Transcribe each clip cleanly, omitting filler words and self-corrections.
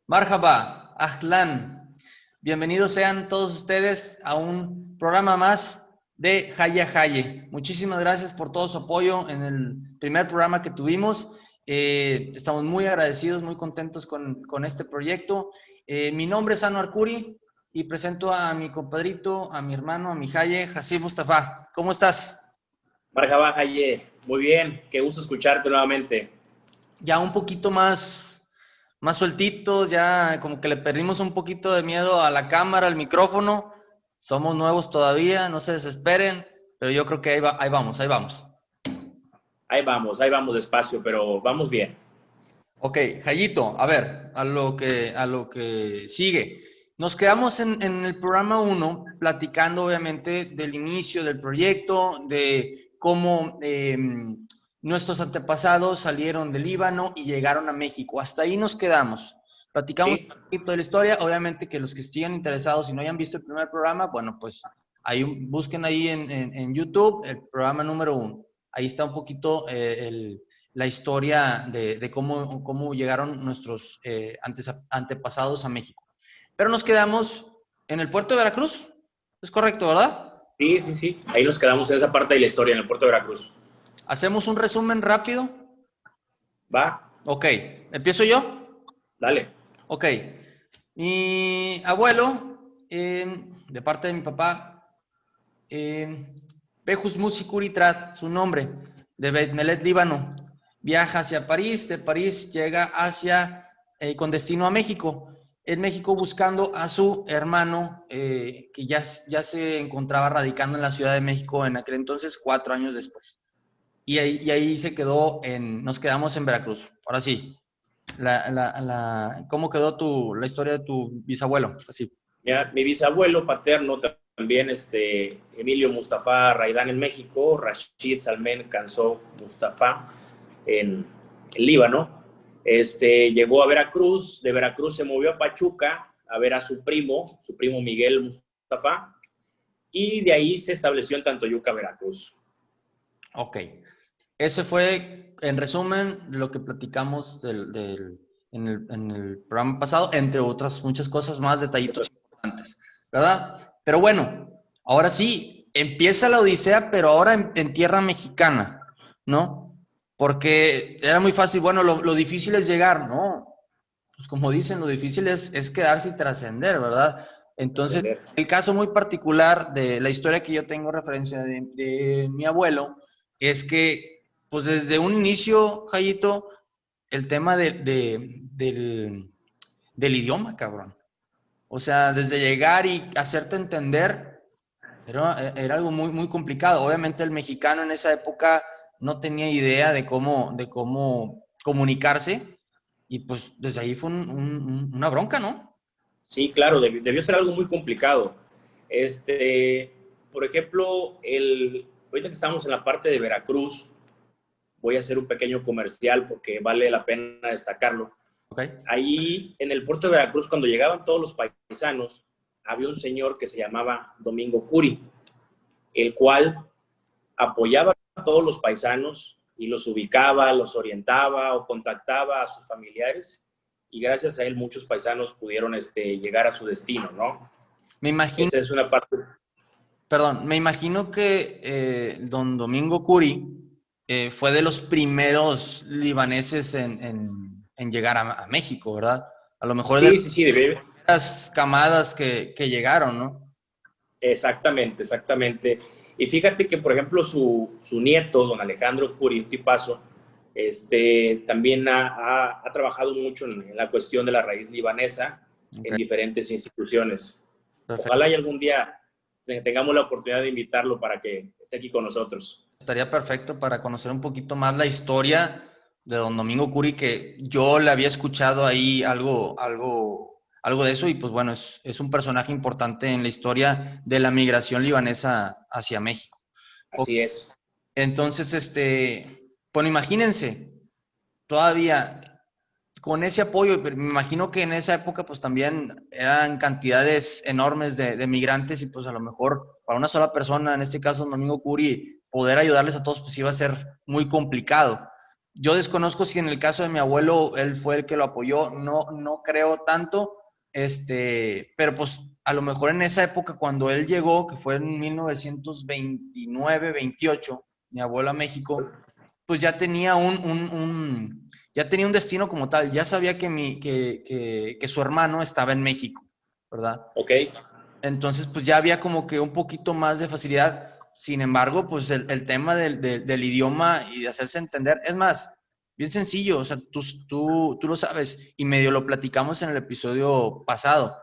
Marhaba, Ahlan. Bienvenidos sean todos ustedes a un programa más de Haya Haye. Muchísimas gracias por todo su apoyo en el primer programa que tuvimos. Estamos muy agradecidos, muy contentos con este proyecto. Mi nombre es Anwar Kuri y presento a mi compadrito, a mi hermano, a mi Haye, Hasib Mustafa. ¿Cómo estás? Marhaba, Haye. Muy bien, qué gusto escucharte nuevamente. Ya un poquito más sueltitos, ya como que le perdimos un poquito de miedo a la cámara, al micrófono. Somos nuevos todavía, no se desesperen, pero yo creo que ahí vamos, ahí vamos. Ahí vamos despacio, pero vamos bien. Ok, Jayito, a ver, a lo que sigue. Nos quedamos en el programa 1 platicando obviamente del inicio del proyecto, de cómo nuestros antepasados salieron del Líbano y llegaron a México. Hasta ahí nos quedamos. Platicamos ¿Sí? un poquito de la historia. Obviamente que los que estén interesados y no hayan visto el primer programa, bueno, pues ahí busquen ahí en YouTube el programa número 1. Ahí está un poquito la historia de cómo llegaron nuestros antepasados a México. Pero nos quedamos en el puerto de Veracruz. Es correcto, ¿verdad? Sí, sí, sí. Ahí nos quedamos en esa parte de la historia, en el puerto de Veracruz. Hacemos un resumen rápido. ¿Va? Ok, ¿empiezo yo? Dale. Ok. Mi abuelo, de parte de mi papá, Pejus Musikuritrat, su nombre, de Beit Melet, Líbano. Viaja hacia París, de París llega con destino a México. En México buscando a su hermano, que ya se encontraba radicando en la Ciudad de México en aquel entonces, 4 años después. Y ahí nos quedamos en Veracruz. Ahora sí, ¿cómo quedó la historia de tu bisabuelo? Así. Mira, mi bisabuelo paterno también, Emilio Mustafa Raidán en México, Rashid Salmen Cansó Mustafa en Líbano. Llegó a Veracruz, de Veracruz se movió a Pachuca a ver a su primo Miguel Mustafa, y de ahí se estableció en Tantoyuca, Veracruz. Ok. Ese fue, en resumen, lo que platicamos en el programa pasado, entre otras muchas cosas más, detallitos importantes, ¿verdad? Pero bueno, ahora sí, empieza la odisea, pero ahora en tierra mexicana, ¿no? Porque era muy fácil, bueno, lo difícil es llegar, ¿no? Pues como dicen, lo difícil es quedarse y trascender, ¿verdad? Entonces, Ascender. el caso muy particular de la historia que yo tengo referencia de mi abuelo es que, pues desde un inicio, Jayito, el tema del idioma, cabrón. O sea, desde llegar y hacerte entender, era algo muy, muy complicado. Obviamente el mexicano en esa época no tenía idea de cómo comunicarse y pues desde ahí fue una bronca, ¿no? Sí, claro, debió ser algo muy complicado. Por ejemplo, ahorita que estamos en la parte de Veracruz, voy a hacer un pequeño comercial porque vale la pena destacarlo. ¿Ok? Ahí en el puerto de Veracruz, cuando llegaban todos los paisanos, había un señor que se llamaba Domingo Curi, el cual apoyaba a todos los paisanos y los ubicaba, los orientaba o contactaba a sus familiares, y gracias a él muchos paisanos pudieron llegar a su destino, ¿no? Me imagino, Esa es una parte. perdón, me imagino que don Domingo Curi fue de los primeros libaneses en llegar a México, ¿verdad? A lo mejor de Sí, sí, sí, las camadas que llegaron, ¿no? exactamente, exactamente. Y fíjate que, por ejemplo, su nieto, don Alejandro Curi, un tipazo, también ha trabajado mucho en la cuestión de la raíz libanesa en Ok, diferentes instituciones. perfecto. Ojalá y algún día tengamos la oportunidad de invitarlo para que esté aquí con nosotros. Estaría perfecto para conocer un poquito más la historia de don Domingo Curi, que yo le había escuchado ahí algo de eso, y pues bueno, es un personaje importante en la historia de la migración libanesa hacia México. Ok. Así es. Entonces, bueno, imagínense, todavía con ese apoyo, pero me imagino que en esa época pues también eran cantidades enormes de migrantes, y pues a lo mejor para una sola persona, en este caso Domingo Curi, poder ayudarles a todos pues iba a ser muy complicado. Yo desconozco si en el caso de mi abuelo él fue el que lo apoyó, no creo tanto, pero pues a lo mejor en esa época cuando él llegó, que fue en 1929, 28, mi abuelo a México, pues ya tenía ya tenía un destino como tal, ya sabía que su hermano estaba en México, ¿verdad? Ok, Entonces, pues ya había como que un poquito más de facilidad. Sin embargo, pues el tema del idioma y de hacerse entender, es más, bien sencillo, o sea, tú lo sabes y medio lo platicamos en el episodio pasado.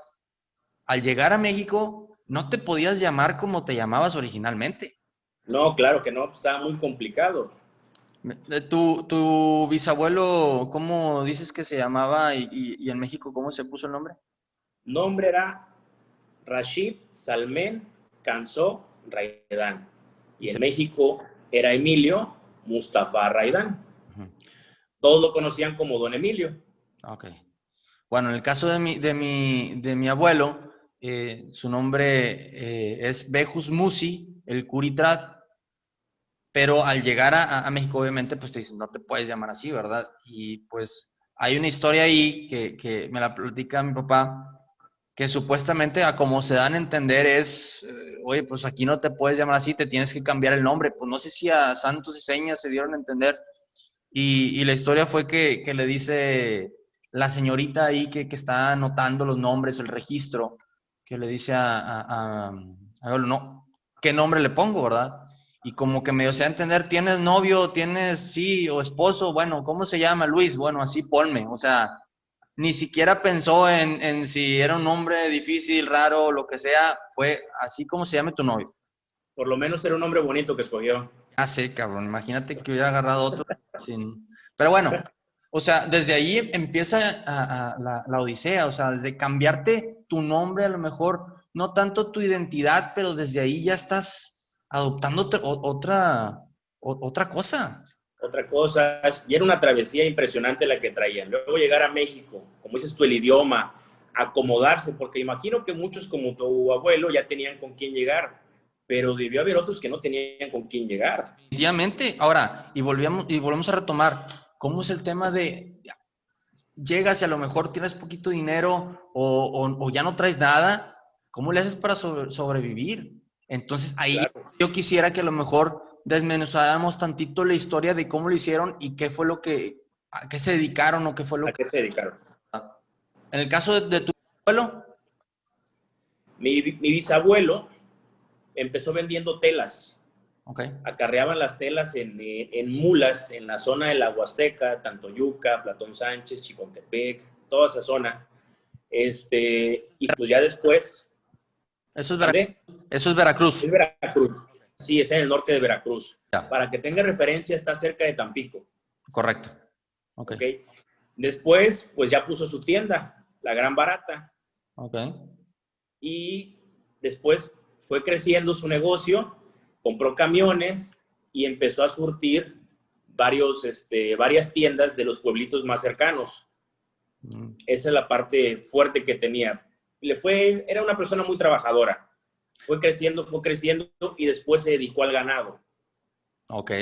Al llegar a México, no te podías llamar como te llamabas originalmente. no, claro que no, pues, estaba muy complicado. Tu bisabuelo, ¿cómo dices que se llamaba y en México cómo se puso el nombre? Nombre era Rashid Salmen Cansó Raidán. Y Y en se... México era Emilio Mustafa Raidán. Ujú. Todos lo conocían como Don Emilio. Ok. Bueno, en el caso de mi abuelo, su nombre es Behus Musi, el Curitrat, pero al llegar a México, obviamente, pues te dicen, no te puedes llamar así, ¿verdad? Y pues hay una historia ahí que me la platica mi papá, que supuestamente a como se dan a entender es, oye, pues aquí no te puedes llamar así, te tienes que cambiar el nombre. Pues no sé si a santos y señas se dieron a entender. Y la historia fue que le dice la señorita ahí que está anotando los nombres, el registro, que le dice no, ¿qué nombre le pongo, verdad? Y como que medio se da a entender, ¿tienes novio, tienes, sí, o esposo? Bueno, ¿cómo se llama? Luis, bueno, así ponme, o sea, ni siquiera pensó en si era un nombre difícil, raro, lo que sea, fue así como se llame tu novio. Por lo menos era un hombre bonito que escogió. Ya sé, cabrón, imagínate que hubiera agarrado otro sin... Pero bueno, o sea, desde ahí empieza la odisea, o sea, desde cambiarte tu nombre a lo mejor, no tanto tu identidad, pero desde ahí ya estás adoptando otra cosa. Otra cosa, y era una travesía impresionante la que traían. Luego llegar a México, como dices tú, el idioma, acomodarse, porque imagino que muchos como tu abuelo ya tenían con quién llegar, pero debió haber otros que no tenían con quién llegar. Definitivamente. Ahora, y volvemos a retomar, ¿cómo es el tema de llegas y a lo mejor tienes poquito dinero o ya no traes nada? ¿Cómo le haces para sobrevivir? Entonces ahí Claro. yo quisiera que a lo mejor desmenuzáramos tantito la historia de cómo lo hicieron y qué fue a qué se dedicaron o qué fue lo ¿A que... qué se dedicaron? En el caso de tu abuelo, Mi bisabuelo empezó vendiendo telas. ok, Acarreaban las telas en mulas en la zona de la Huasteca, tanto Yuca, Platón Sánchez, Chicontepec, toda esa zona. Y pues ya después, eso es ¿mandé? Eso es Veracruz. Es Veracruz. Sí, es en el norte de Veracruz. Ya, Para que tenga referencia, está cerca de Tampico. correcto. Ok, ¿Ok? Después, pues ya puso su tienda, La Gran Barata. ok. Y después fue creciendo su negocio, compró camiones y empezó a surtir varias tiendas de los pueblitos más cercanos. Mm, Esa es la parte fuerte que tenía. Era una persona muy trabajadora. Fue creciendo y después se dedicó al ganado. ok,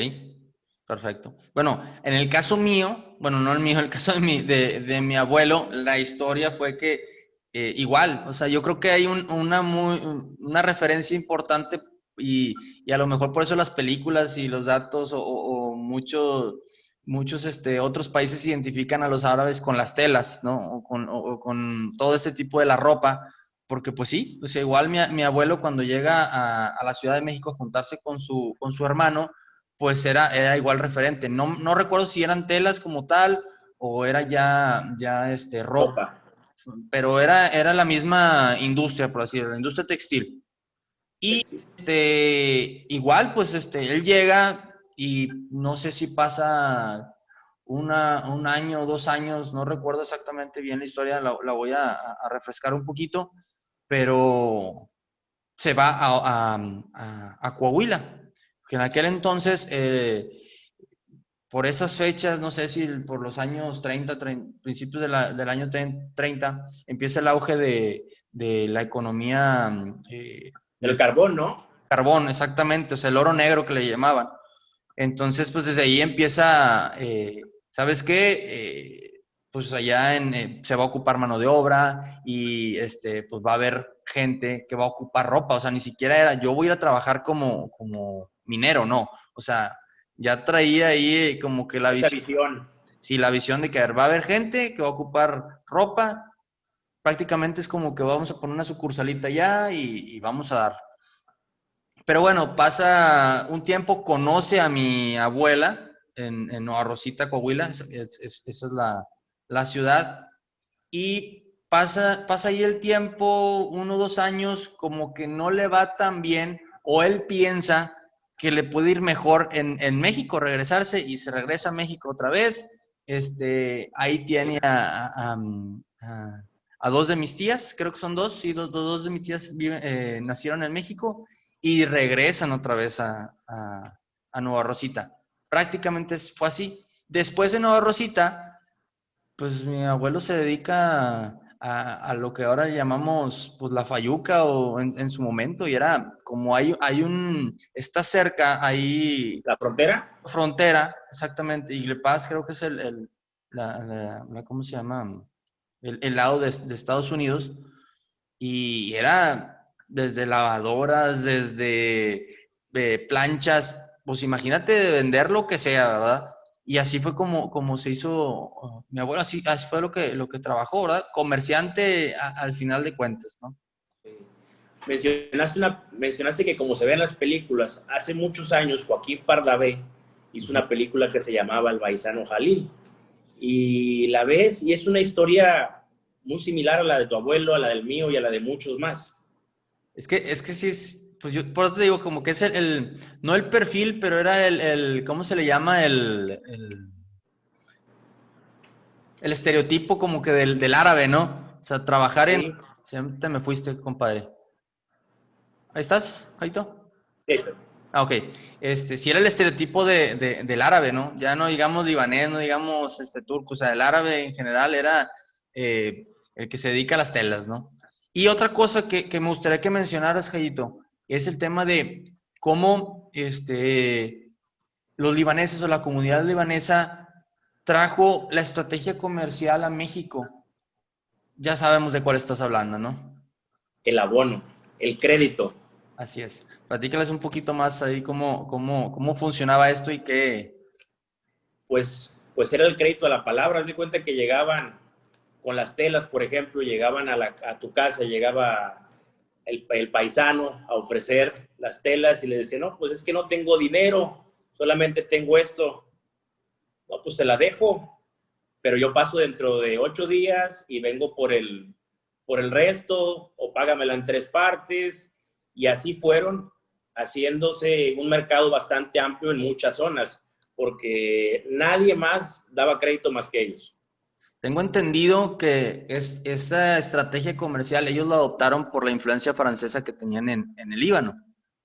perfecto. Bueno, en el caso mío, bueno, no el mío, en el caso de mi abuelo, la historia fue que igual, o sea, yo creo que hay una referencia importante y a lo mejor por eso las películas y los datos o muchos otros países identifican a los árabes con las telas, ¿no? O con todo este tipo de la ropa, porque pues sí, o sea, igual mi abuelo cuando llega a la Ciudad de México a juntarse con su hermano, pues era igual referente. No recuerdo si eran telas como tal o era ya ropa, Ropa. pero era la misma industria, por así decirlo, la industria textil. Y Textil. igual, pues él llega y no sé si pasa un año o 2 años, no recuerdo exactamente bien la historia, la voy a refrescar un poquito, pero se va a Coahuila, que en aquel entonces, por esas fechas, no sé si por los años 30, principios del año 30, empieza el auge de la economía El del carbón, ¿no? carbón, exactamente, o sea, el oro negro que le llamaban. Entonces, pues desde ahí empieza, ¿sabes qué? Pues allá se va a ocupar mano de obra y pues va a haber gente que va a ocupar ropa, o sea, ni siquiera era, yo voy a ir a trabajar como minero, no, o sea, ya traía ahí como que la Esa visión, visión. sí, la visión de que va a haber gente que va a ocupar ropa, prácticamente es como que vamos a poner una sucursalita allá y vamos a dar. Pero bueno, pasa un tiempo, conoce a mi abuela en Nueva Rosita, Coahuila, esa es la ciudad, y pasa ahí el tiempo, 1 o 2 años, como que no le va tan bien, o él piensa que le puede ir mejor en México, regresarse, y se regresa a México otra vez. Ahí tiene a dos de mis tías, creo que son dos, sí, dos de mis tías nacieron en México y regresan otra vez a Nueva Rosita. Prácticamente fue así. Después de Nueva Rosita, pues mi abuelo se dedica a lo que ahora llamamos pues la fayuca o en su momento, y era como está cerca, ahí ¿La frontera? frontera, exactamente, y Le Paz creo que es ¿cómo se llama? El lado de Estados Unidos, y era desde lavadoras, desde planchas, pues imagínate de vender lo que sea, ¿verdad? Y así fue como se hizo mi abuelo, así fue lo que trabajó, ¿verdad? Comerciante al final de cuentas, ¿no? Mencionaste que como se ve en las películas, hace muchos años Joaquín Pardavé hizo Ujú. una película que se llamaba El Paisano Jalil. Y la ves y es una historia muy similar a la de tu abuelo, a la del mío y a la de muchos más. Es que sí pues yo por eso te digo, como que es no el perfil, pero era ¿cómo se le llama? El estereotipo como que del árabe, ¿no? O sea, trabajar Sí, te me fuiste, compadre. ¿Ahí estás, Jaito? sí, Ah, ok. Sí era el estereotipo del árabe, ¿no? Ya no digamos libanés, no digamos turco, o sea, el árabe en general era el que se dedica a las telas, ¿no? Y otra cosa que me gustaría que mencionaras, Jayito, es el tema de cómo los libaneses o la comunidad libanesa trajo la estrategia comercial a México. Ya sabemos de cuál estás hablando, ¿no? el abono, el crédito. Así es. Platícales un poquito más ahí cómo funcionaba esto y qué. Pues era el crédito a la palabra. Haz de cuenta que llegaban con las telas, por ejemplo, llegaban a tu casa, llegaba el paisano a ofrecer las telas y le decía, no, pues es que no tengo dinero, solamente tengo esto. No, pues te la dejo, pero yo paso dentro de 8 días y vengo por el resto, o págamela en 3 partes. Y así fueron haciéndose un mercado bastante amplio en muchas zonas, porque nadie más daba crédito más que ellos. Tengo entendido que esa estrategia comercial ellos la adoptaron por la influencia francesa que tenían en el Líbano.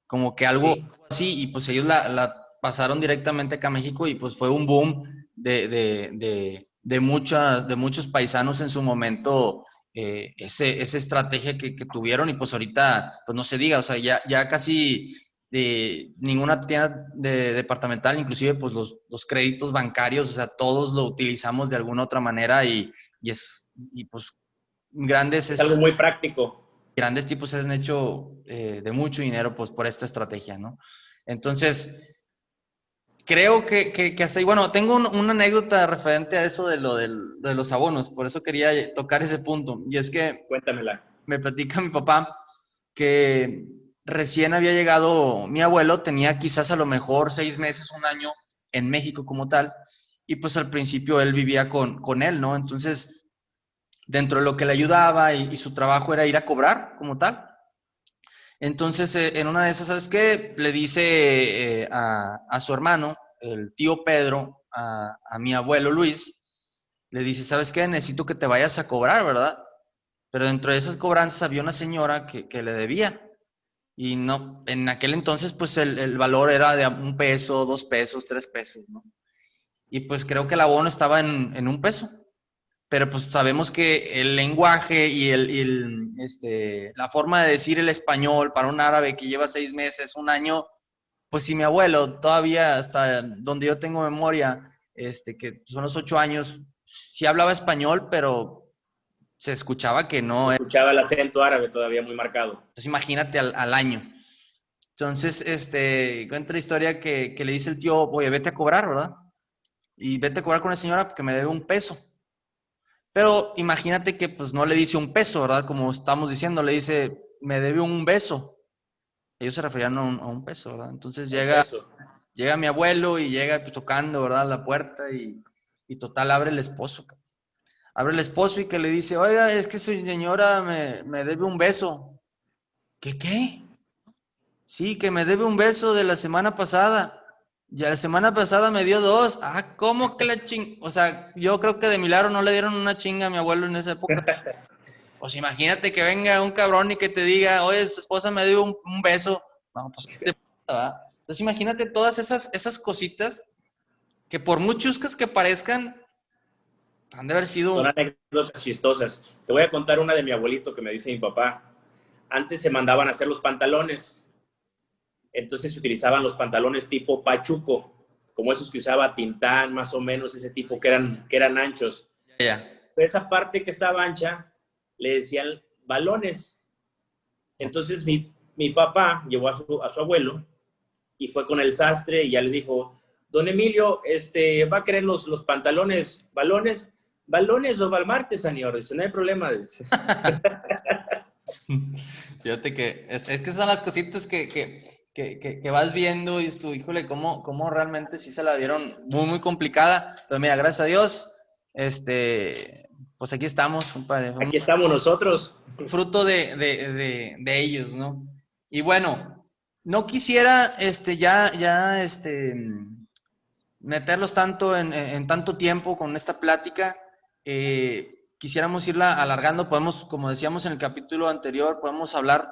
Como que algo Sí, así, y pues ellos la pasaron directamente acá a México y pues fue un boom de muchos paisanos en su momento, esa estrategia que tuvieron, y pues ahorita, pues no se diga, o sea, ya casi ninguna tienda departamental, inclusive pues los créditos bancarios, o sea, todos lo utilizamos de alguna otra manera, y pues grandes, es algo muy práctico. grandes tipos se han hecho de mucho dinero pues por esta estrategia, ¿no? Entonces, creo que hasta ahí, bueno, tengo una anécdota referente a eso de los abonos, por eso quería tocar ese punto, y es que Cuéntamela. me platica mi papá que recién había llegado mi abuelo, tenía quizás a lo mejor 6 meses, un año en México como tal, y pues al principio él vivía con él, ¿no? Entonces, dentro de lo que le ayudaba y su trabajo era ir a cobrar como tal. Entonces, en una de esas, ¿sabes qué? Le dice a su hermano, el tío Pedro, a mi abuelo Luis, le dice, ¿sabes qué? Necesito que te vayas a cobrar, ¿verdad? Pero dentro de esas cobranzas había una señora que le debía. Y no, en aquel entonces, pues el valor era de 1 peso, 2 pesos, 3 pesos, ¿no? Y pues creo que el abono estaba en 1 peso. Pero pues sabemos que el lenguaje la forma de decir el español para un árabe que lleva 6 meses, un año, pues si mi abuelo todavía hasta donde yo tengo memoria, que son los 8 años, sí hablaba español, pero se escuchaba que no era. Escuchaba el acento árabe todavía muy marcado. Entonces imagínate al año. Entonces, cuenta la historia que le dice el tío, oye, vete a cobrar, ¿verdad? Y vete a cobrar con la señora porque me debe $1. Pero imagínate que pues no le dice $1, ¿verdad? Como estamos diciendo, le dice, me debe un beso. Ellos se referían a un peso, ¿verdad? Entonces Un peso. llega mi abuelo y llega pues, tocando, ¿verdad? La puerta y total abre el esposo. Abre el esposo y que le dice, oiga, es que su señora me debe un beso. ¿Qué? Sí, que me debe un beso de la semana pasada. Ya la semana pasada me dio 2. Ah, ¿cómo que la ching? O sea, yo creo que de milagro no le dieron una chinga a mi abuelo en esa época. Pues imagínate que venga un cabrón y que te diga, oye, su esposa me dio un beso. No, pues ¿qué te pasa, va? Entonces imagínate todas esas cositas que por muy chuscas que parezcan, han de haber Son sido... anécdotas chistosas. Te voy a contar una de mi abuelito que me dice mi papá. Antes se mandaban a hacer los pantalones. Entonces se utilizaban los pantalones tipo pachuco, como esos que usaba Tintán, más o menos, ese tipo que eran anchos. Ya. Esa parte que estaba ancha le decían balones. Entonces mi papá llevó a su abuelo y fue con el sastre y ya le dijo, don Emilio, ¿va a querer los pantalones balones? ¿Balones o balmarte, señor? Dice, no hay problema. Dice. Fíjate que es que son las cositas que vas viendo y tú, híjole, cómo realmente sí se la dieron muy, muy complicada. Pero mira, gracias a Dios, pues aquí estamos, compadre. Un Aquí estamos nosotros. fruto de ellos, ¿no? Y bueno, no quisiera, meterlos tanto en tanto tiempo con esta plática. Quisiéramos irla alargando, podemos, como decíamos en el capítulo anterior, podemos hablar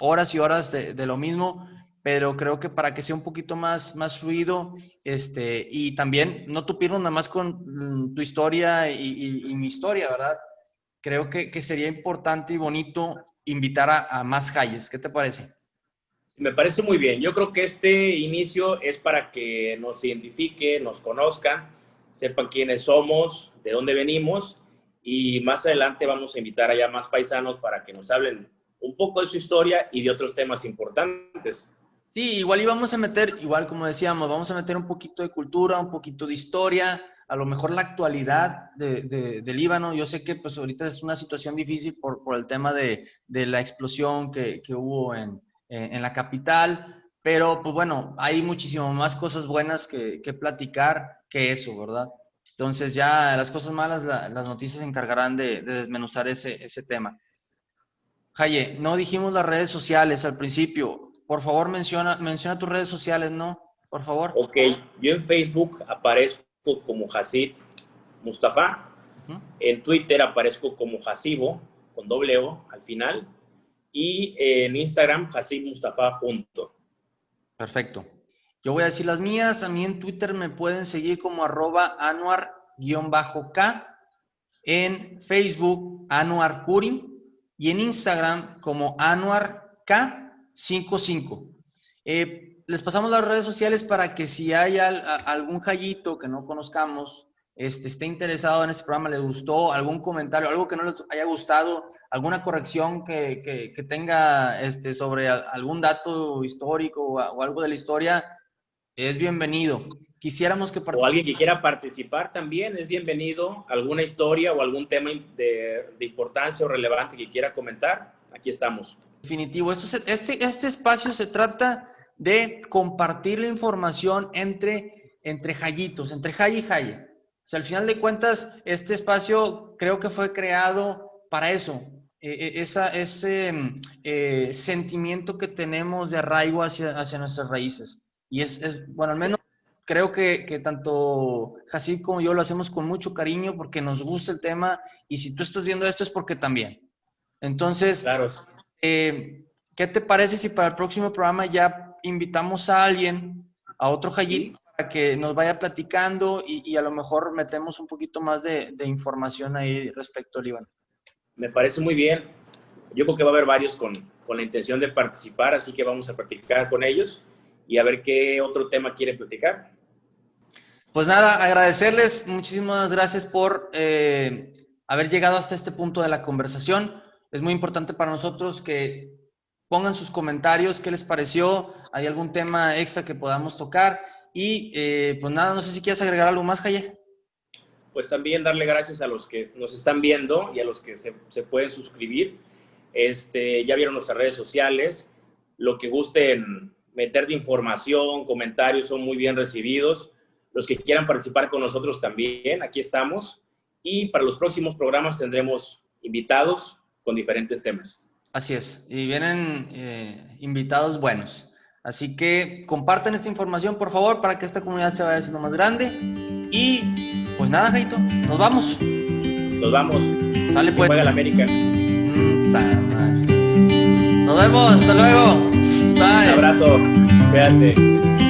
horas y horas de lo mismo, pero creo que para que sea un poquito más fluido, y también no tupirnos nada más con tu historia y mi historia, ¿verdad? Creo que sería importante y bonito invitar a más Hayes. ¿Qué te parece? Me parece muy bien. Yo creo que este inicio es para que nos identifique, nos conozcan, sepan quiénes somos, de dónde venimos y más adelante vamos a invitar allá más paisanos para que nos hablen un poco de su historia y de otros temas importantes. Sí, igual íbamos a meter, igual como decíamos, vamos a meter un poquito de cultura, un poquito de historia, a lo mejor la actualidad del Líbano. Yo sé que pues ahorita es una situación difícil por el tema de la explosión que hubo en la capital, pero pues bueno, hay muchísimo más cosas buenas que platicar que eso, ¿verdad? Entonces ya las cosas malas, las noticias se encargarán de desmenuzar ese tema. Jaye, no dijimos las redes sociales al principio. Por favor, menciona tus redes sociales, ¿no? Por favor. Ok, yo en Facebook aparezco como Hasib Mustafa, ¿Mm? en Twitter aparezco como Hasibo, con doble O al final, y en Instagram Hasib Mustafa junto. Perfecto. Yo voy a decir las mías. A mí en Twitter me pueden seguir como @anuar_k, en Facebook Anuar Kurim y en Instagram como AnuarK55. Les pasamos las redes sociales para que si hay algún jayito que no conozcamos, esté interesado en este programa, le gustó, algún comentario, algo que no les haya gustado, alguna corrección que tenga sobre algún dato histórico o algo de la historia, es bienvenido. Quisiéramos que O alguien que quiera participar también es bienvenido. Alguna historia o algún tema de importancia o relevante que quiera comentar, aquí estamos. Definitivo. Este espacio se trata de compartir la información entre jayitos, entre jay y jay. O sea, al final de cuentas, este espacio creo que fue creado para eso. Ese sentimiento que tenemos de arraigo hacia nuestras raíces. Y bueno, al menos creo que tanto Hasib como yo lo hacemos con mucho cariño porque nos gusta el tema y si tú estás viendo esto es porque también. Entonces, Claro. ¿qué te parece si para el próximo programa ya invitamos a alguien, a otro Jayito, para que nos vaya platicando y a lo mejor metemos un poquito más de información ahí respecto al Líbano? Me parece muy bien. Yo creo que va a haber varios con la intención de participar, así que vamos a practicar con ellos y a ver qué otro tema quiere platicar. Pues nada, agradecerles, muchísimas gracias por haber llegado hasta este punto de la conversación. Es muy importante para nosotros que pongan sus comentarios, qué les pareció, hay algún tema extra que podamos tocar. Y pues nada, no sé si quieres agregar algo más, Jaye. Pues también darle gracias a los que nos están viendo y a los que se pueden suscribir. Ya vieron nuestras redes sociales, lo que gusten meter de información, comentarios son muy bien recibidos. Los que quieran participar con nosotros también, aquí estamos. Y para los próximos programas tendremos invitados con diferentes temas. Así es, y vienen invitados buenos. Así que compartan esta información, por favor, para que esta comunidad se vaya haciendo más grande. Y pues nada, Jaito, nos vamos. Nos vamos. Sale pues. Juega la América. Nos vemos, hasta luego. Bye. Un abrazo, cuídate.